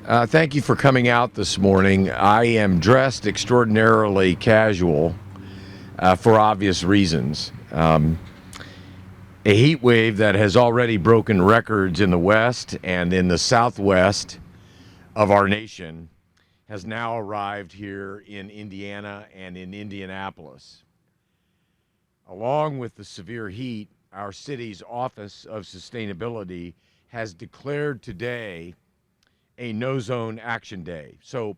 Thank you for coming out this morning. I am dressed extraordinarily casual for obvious reasons. A heat wave that has already broken records in the west and in the southwest of our nation has now arrived here in Indiana and in Indianapolis. Along with the severe heat, our city's Office of Sustainability has declared today a no-zone action day. So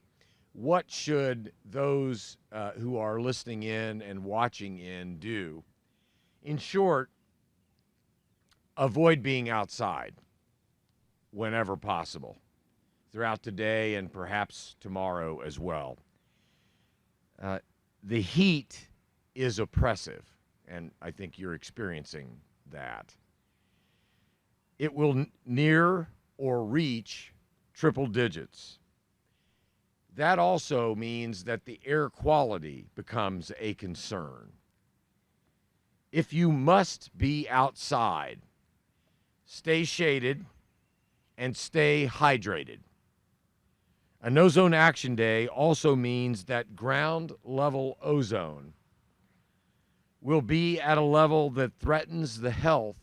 what should those who are listening in and watching in do? In short, avoid being outside whenever possible throughout today and perhaps tomorrow as well. The heat is oppressive, and I think you're experiencing that. It will near or reach triple digits. That also means that the air quality becomes a concern. If you must be outside, stay shaded and stay hydrated. A no-zone action day also means that ground level ozone will be at a level that threatens the health,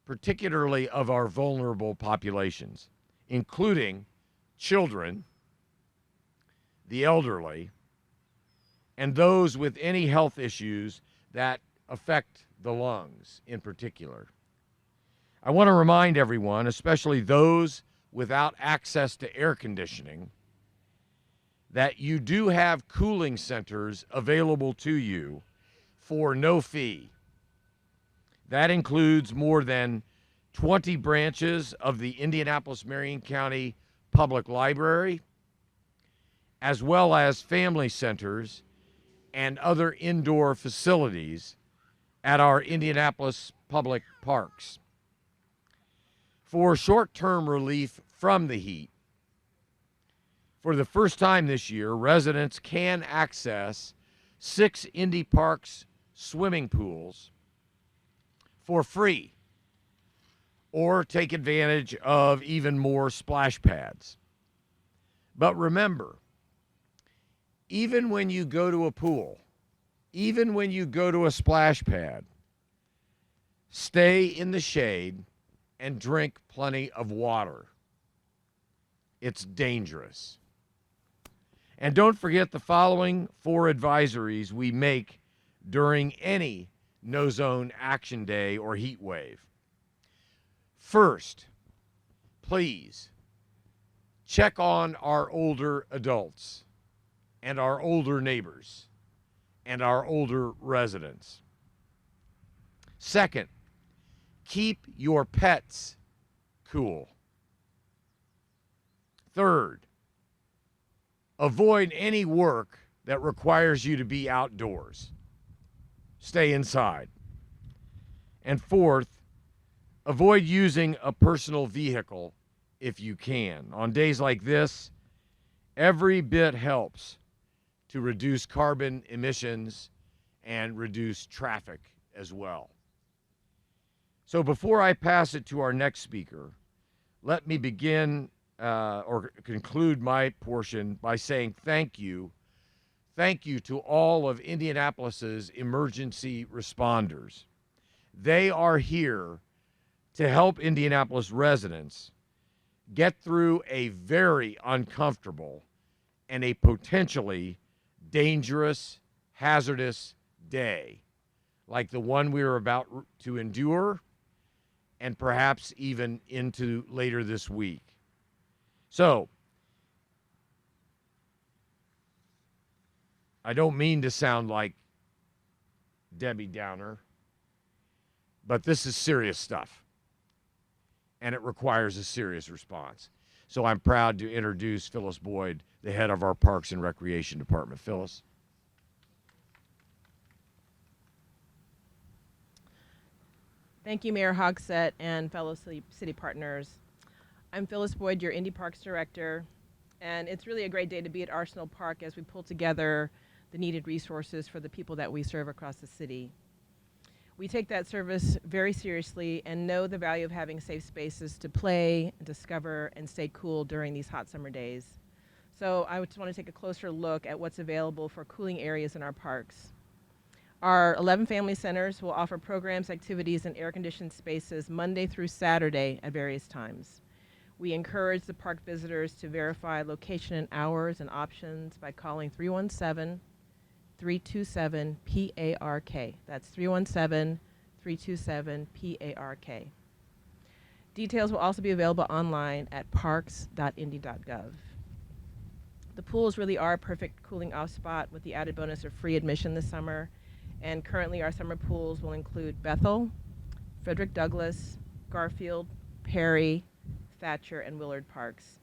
particularly of our vulnerable populations, including children, the elderly, and those with any health issues that affect the lungs in particular. I want to remind everyone, especially those without access to air conditioning, that you do have cooling centers available to you for no fee. That includes more than 20 branches of the Indianapolis Marion County Public Library, as well as family centers and other indoor facilities at our Indianapolis Public Parks. For short-term relief from the heat, for the first time this year, residents can access 6 Indy Parks swimming pools for free, or take advantage of even more splash pads. But remember, even when you go to a pool, even when you go to a splash pad, stay in the shade and drink plenty of water. It's dangerous. And don't forget the following 4 advisories we make during any no-zone action day or heat wave. First, please check on our older adults and our older neighbors and our older residents. Second, keep your pets cool. Third, avoid any work that requires you to be outdoors. Stay inside. And fourth, avoid using a personal vehicle if you can. On days like this, every bit helps to reduce carbon emissions and reduce traffic as well. So before I pass it to our next speaker, let me begin or conclude my portion by saying thank you. Thank you to all of Indianapolis's emergency responders. They are here to help Indianapolis residents get through a very uncomfortable and a potentially dangerous, hazardous day like the one we are about to endure and perhaps even into later this week. So, I don't mean to sound like Debbie Downer, but this is serious stuff, and it requires a serious response. So I'm proud to introduce Phyllis Boyd, the head of our Parks and Recreation Department. Phyllis. Thank you, Mayor Hogsett and fellow city partners. I'm Phyllis Boyd, your Indy Parks Director, and it's really a great day to be at Arsenal Park as we pull together the needed resources for the people that we serve across the city. We take that service very seriously and know the value of having safe spaces to play, discover, and stay cool during these hot summer days. So I just want to take a closer look at what's available for cooling areas in our parks. Our 11 family centers will offer programs, activities, and air-conditioned spaces Monday through Saturday at various times. We encourage the park visitors to verify location and hours and options by calling 317-327-PARK. That's 317-327-PARK. Details will also be available online at parks.indy.gov. The pools really are a perfect cooling off spot with the added bonus of free admission this summer. And currently our summer pools will include Bethel, Frederick Douglass, Garfield, Perry, Thatcher, and Willard Parks.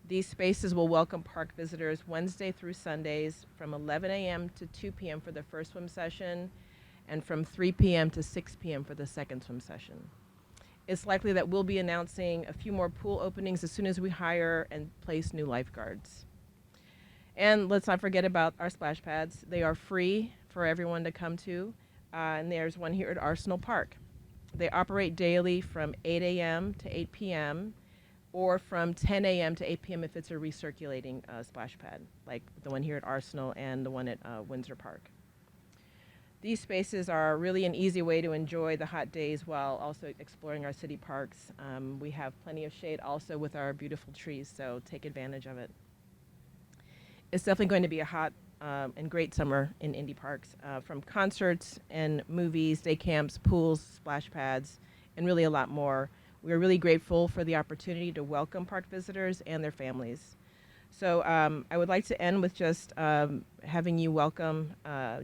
These spaces will welcome park visitors Wednesday through Sundays from 11 a.m. to 2 p.m. for the first swim session and from 3 p.m. to 6 p.m. for the second swim session. It's likely that we'll be announcing a few more pool openings as soon as we hire and place new lifeguards. And let's not forget about our splash pads. They are free for everyone to come to, and there's one here at Arsenal Park. They operate daily from 8 a.m. to 8 p.m. or from 10 a.m. to 8 p.m. if it's a recirculating splash pad, like the one here at Arsenal and the one at Windsor Park. These spaces are really an easy way to enjoy the hot days while also exploring our city parks. We have plenty of shade also with our beautiful trees, so take advantage of it. It's definitely going to be a hot and great summer in Indy Parks, from concerts and movies, day camps, pools, splash pads, and really a lot more. We are really grateful for the opportunity to welcome park visitors and their families. So I would like to end with just having you welcome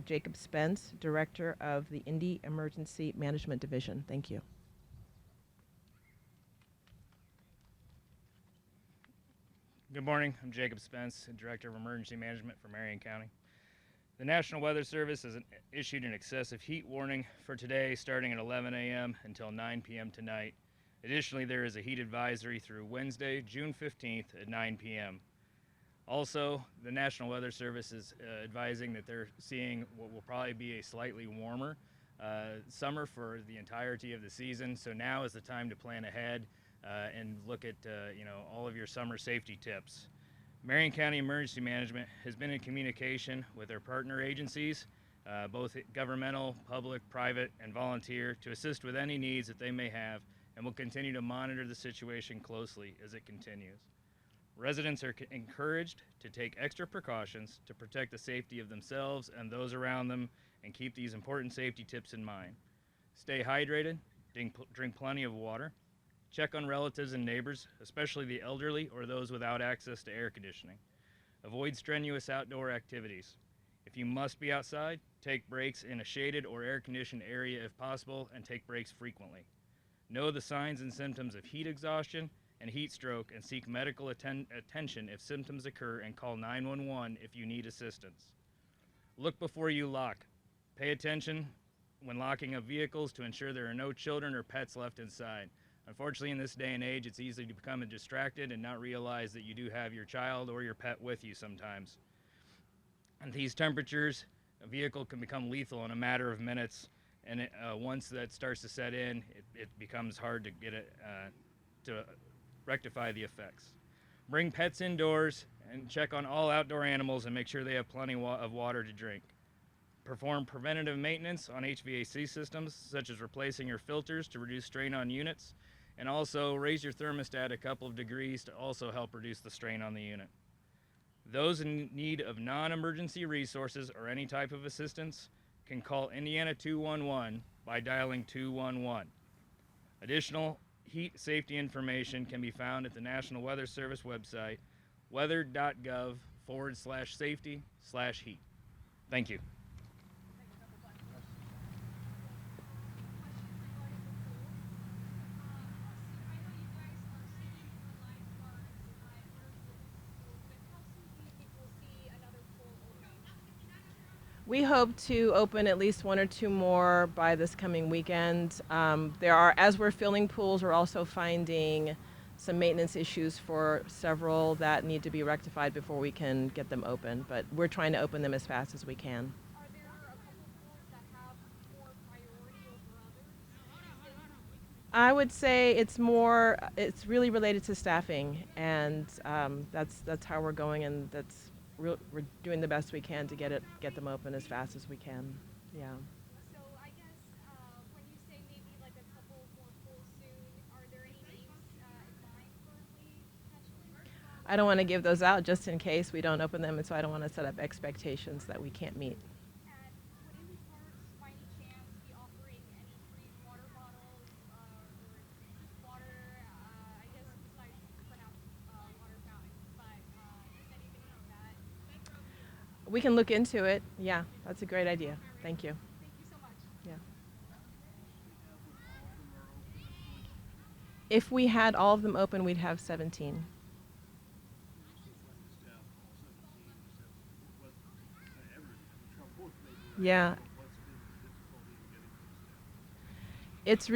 Jacob Spence, Director of the Indy Emergency Management Division. Thank you. Good morning. I'm Jacob Spence, Director of Emergency Management for Marion County. The National Weather Service has issued an excessive heat warning for today starting at 11 a.m. until 9 p.m. tonight. Additionally, there is a heat advisory through Wednesday, June 15th at 9 p.m. Also, the National Weather Service is advising that they're seeing what will probably be a slightly warmer summer for the entirety of the season. So now is the time to plan ahead and look at all of your summer safety tips. Marion County Emergency Management has been in communication with their partner agencies, both governmental, public, private, and volunteer, to assist with any needs that they may have, and will continue to monitor the situation closely as it continues. Residents are encouraged to take extra precautions to protect the safety of themselves and those around them, and keep these important safety tips in mind. Stay hydrated, drink plenty of water, check on relatives and neighbors, especially the elderly or those without access to air conditioning. Avoid strenuous outdoor activities. If you must be outside, take breaks in a shaded or air-conditioned area if possible, and take breaks frequently. Know the signs and symptoms of heat exhaustion and heat stroke, and seek medical attention if symptoms occur, and call 911 if you need assistance. Look before you lock. Pay attention when locking up vehicles to ensure there are no children or pets left inside. Unfortunately, in this day and age, it's easy to become distracted and not realize that you do have your child or your pet with you sometimes. At these temperatures, a vehicle can become lethal in a matter of minutes, and once that starts to set in, it becomes hard to get it to rectify the effects. Bring pets indoors and check on all outdoor animals and make sure they have plenty of water to drink. Perform preventative maintenance on HVAC systems, such as replacing your filters to reduce strain on units, and also raise your thermostat a couple of degrees to also help reduce the strain on the unit. Those in need of non-emergency resources or any type of assistance can call Indiana 211 by dialing 211. Additional heat safety information can be found at the National Weather Service website, weather.gov/safety/heat. Thank you. We hope to open at least one or two more by this coming weekend. As we're filling pools, we're also finding some maintenance issues for several that need to be rectified before we can get them open, but we're trying to open them as fast as we can. Are there a couple pools that have more priority over I would say it's really related to staffing, and that's how we're going, and we're doing the best we can to get them open as fast as we can. Yeah. So I guess when you say maybe like a couple more pools soon, are there any names in mind currently potentially? I don't want to give those out just in case we don't open them, and so I don't want to set up expectations that we can't meet. And would Indy Parks by any chance be offering any free water bottles or just water? I guess besides perhaps water fountains, but just anything like that. We can look into it. Yeah, that's a great idea. Thank you. Thank you so much. Yeah. If we had all of them open, we'd have 17. Yeah. It's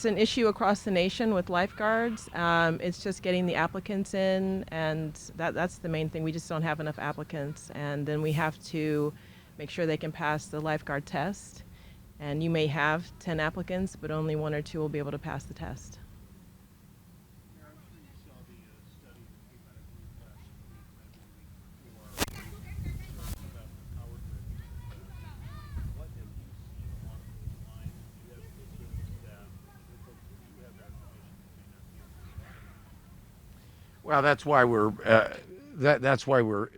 an issue across the nation with lifeguards. It's just getting the applicants in, and that's the main thing. We just don't have enough applicants, and then we have to make sure they can pass the lifeguard test. And you may have 10 applicants, but only one or two will be able to pass the test. Well, that's why we're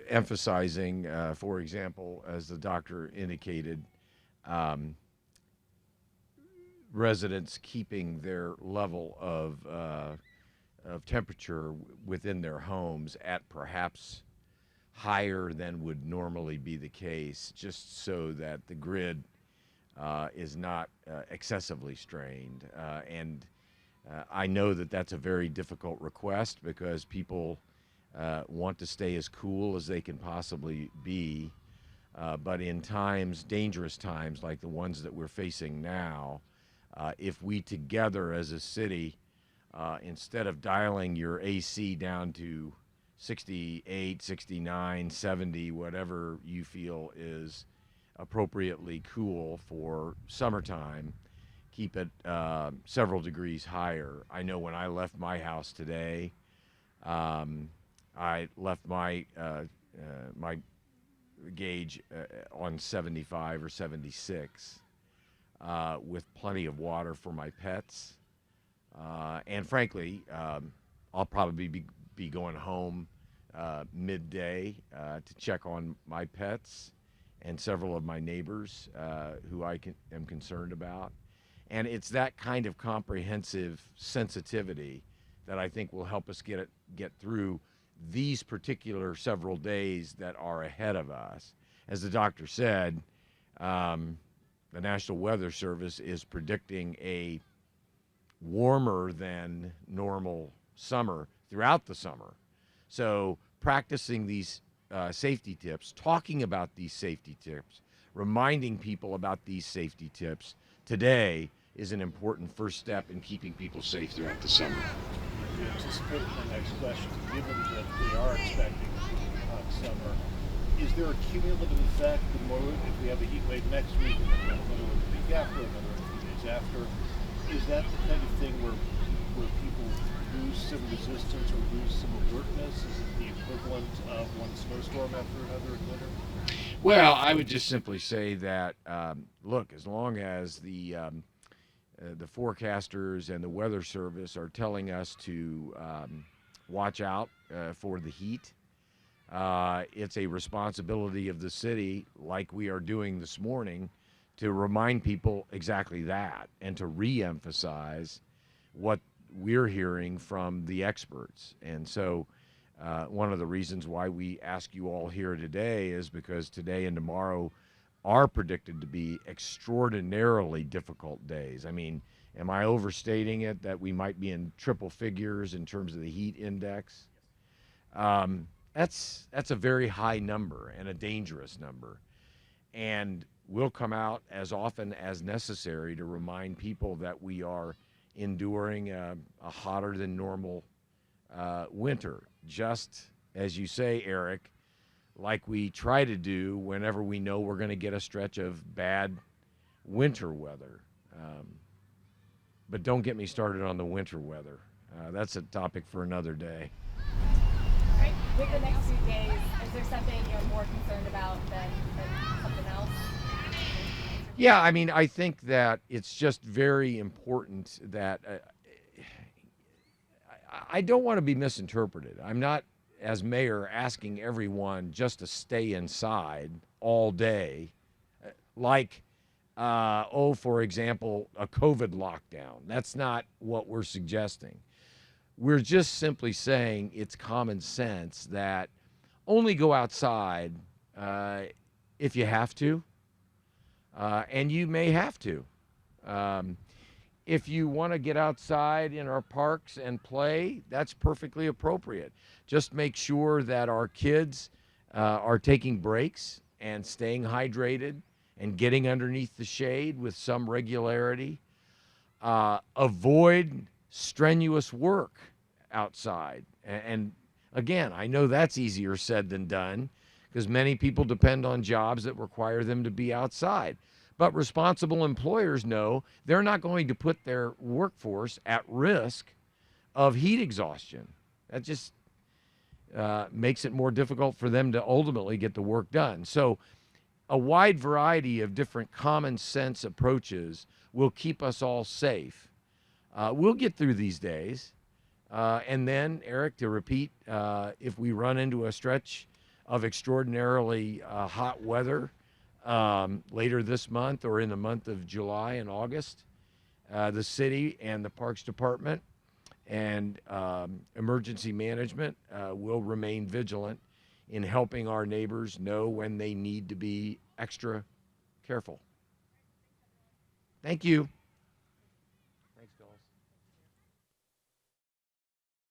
emphasizing, for example, as the doctor indicated, um, residents keeping their level of temperature within their homes at perhaps higher than would normally be the case, just so that the grid is not excessively strained. And I know that that's a very difficult request because people want to stay as cool as they can possibly be. But in times, dangerous times like the ones that we're facing now, if we together as a city, instead of dialing your AC down to 68, 69, 70, whatever you feel is appropriately cool for summertime, keep it several degrees higher. I know when I left my house today, I left my gauge on 75 or 76 with plenty of water for my pets. And frankly, I'll probably be going home midday to check on my pets and several of my neighbors who am concerned about. And it's that kind of comprehensive sensitivity that I think will help us get through these particular several days that are ahead of us. As the doctor said, the National Weather Service is predicting a warmer than normal summer throughout the summer. So practicing these safety tips, talking about these safety tips, reminding people about these safety tips today is an important first step in keeping people safe throughout the summer. To anticipate my next question, given that we are expecting a hot summer, is there a cumulative effect? If we have a heat wave next week, and then another one the week after, another a few days after, is that the kind of thing where people lose some resistance or lose some alertness? Is it the equivalent of one snowstorm after another in winter? Well, I would just simply say that, look, as long as the forecasters and the weather service are telling us to watch out for the heat, it's a responsibility of the city, like we are doing this morning, to remind people exactly that and to re-emphasize what we're hearing from the experts. And so one of the reasons why we ask you all here today is because today and tomorrow are predicted to be extraordinarily difficult days. I mean, am I overstating it that we might be in triple figures in terms of the heat index? That's a very high number and a dangerous number. And we'll come out as often as necessary to remind people that we are enduring a hotter than normal winter. Just as you say, Eric, like we try to do whenever we know we're going to get a stretch of bad winter weather. But don't get me started on the winter weather. That's a topic for another day. All right, with the next few days, is there something you're more concerned about than something else? Yeah, I mean, I think that it's just very important that I don't want to be misinterpreted. I'm not, as mayor, asking everyone just to stay inside all day, like, for example, a COVID lockdown. That's not what we're suggesting. We're just simply saying it's common sense that only go outside if you have to. And you may have to. If you want to get outside in our parks and play, that's perfectly appropriate. Just make sure that our kids are taking breaks and staying hydrated and getting underneath the shade with some regularity. Avoid strenuous work outside. And again, I know that's easier said than done, because many people depend on jobs that require them to be outside. But responsible employers know they're not going to put their workforce at risk of heat exhaustion. That just makes it more difficult for them to ultimately get the work done. So a wide variety of different common sense approaches will keep us all safe. We'll get through these days. And then, Eric, to repeat, if we run into a stretch of extraordinarily hot weather later this month or in the month of July and August, the city and the Parks Department and emergency management will remain vigilant in helping our neighbors know when they need to be extra careful. Thank you.